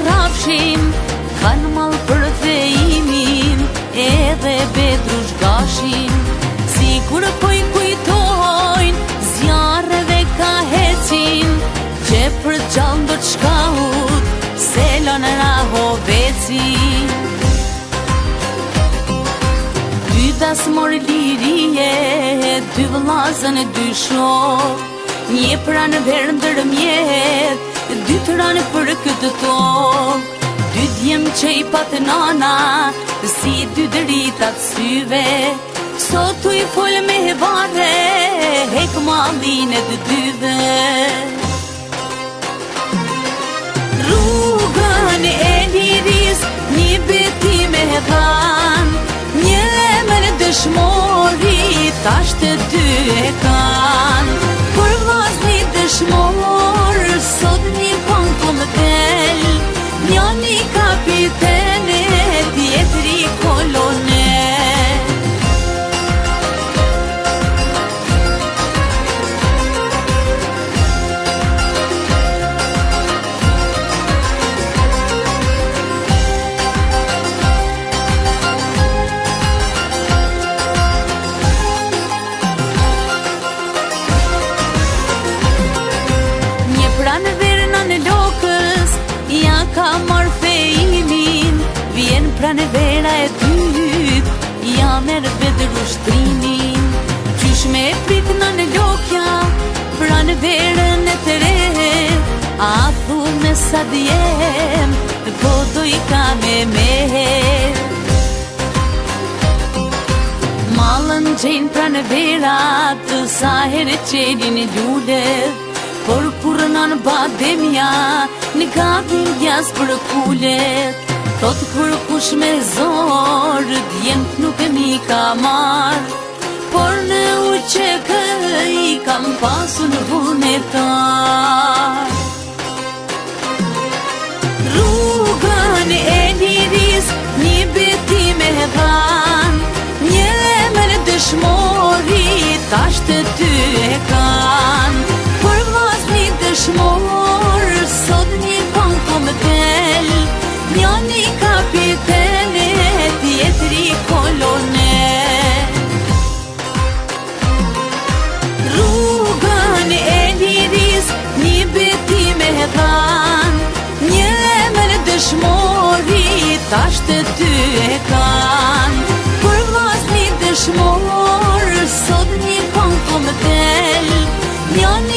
rafshin, kanë mal për thejimin, edhe Bedrush gashin. Si kur po i kujtojnë, zjarreve ka hecin, që për gjallë do t'shkaut, se lënë raho vecin. Dy dasmor lirie, dy vëllazën e dy shok, një pranë verë ndërmjet, dy të ranë për këtë tokë. Dy djem që i patë nana, si dy dëritat syve, sot u i fol me vare, hek mallin e dyve. Rrugën e liris, një beti me dhan, një emër dëshmori, tash të dy e kan. Për vllazni dëshmor, sot një pan po më del, njani kapitene, tjetri kolonel. Një pranë verëna në lokës, ja ka marrë fejimin, vjen pranë vera e dyt, ja merë Bedrush trimin. Qysh me pritna në lokja, pranë verën e të re, a thume sa djem, po do i ka me. Malën gjenë pranë vera, të sa herë qelin e lullet, por kur në bademja, në gabin jas për kullet. Thot kur kush me zorë, djemët nuk e mi ka marë, por në uqe këj kam pasun vullnetar. Rrugën e liris, një beti me dhan, një emër dëshmori, tash të dy e kan. Për vllazni dëshmor, sot një pan po më del, njani kapitene, tjetri kolonel. Rrugën e liris, një beti me dhan, një emër dëshmori, tash të dy e kan. Për vllazni dëshmor, sot një pan po më del, njani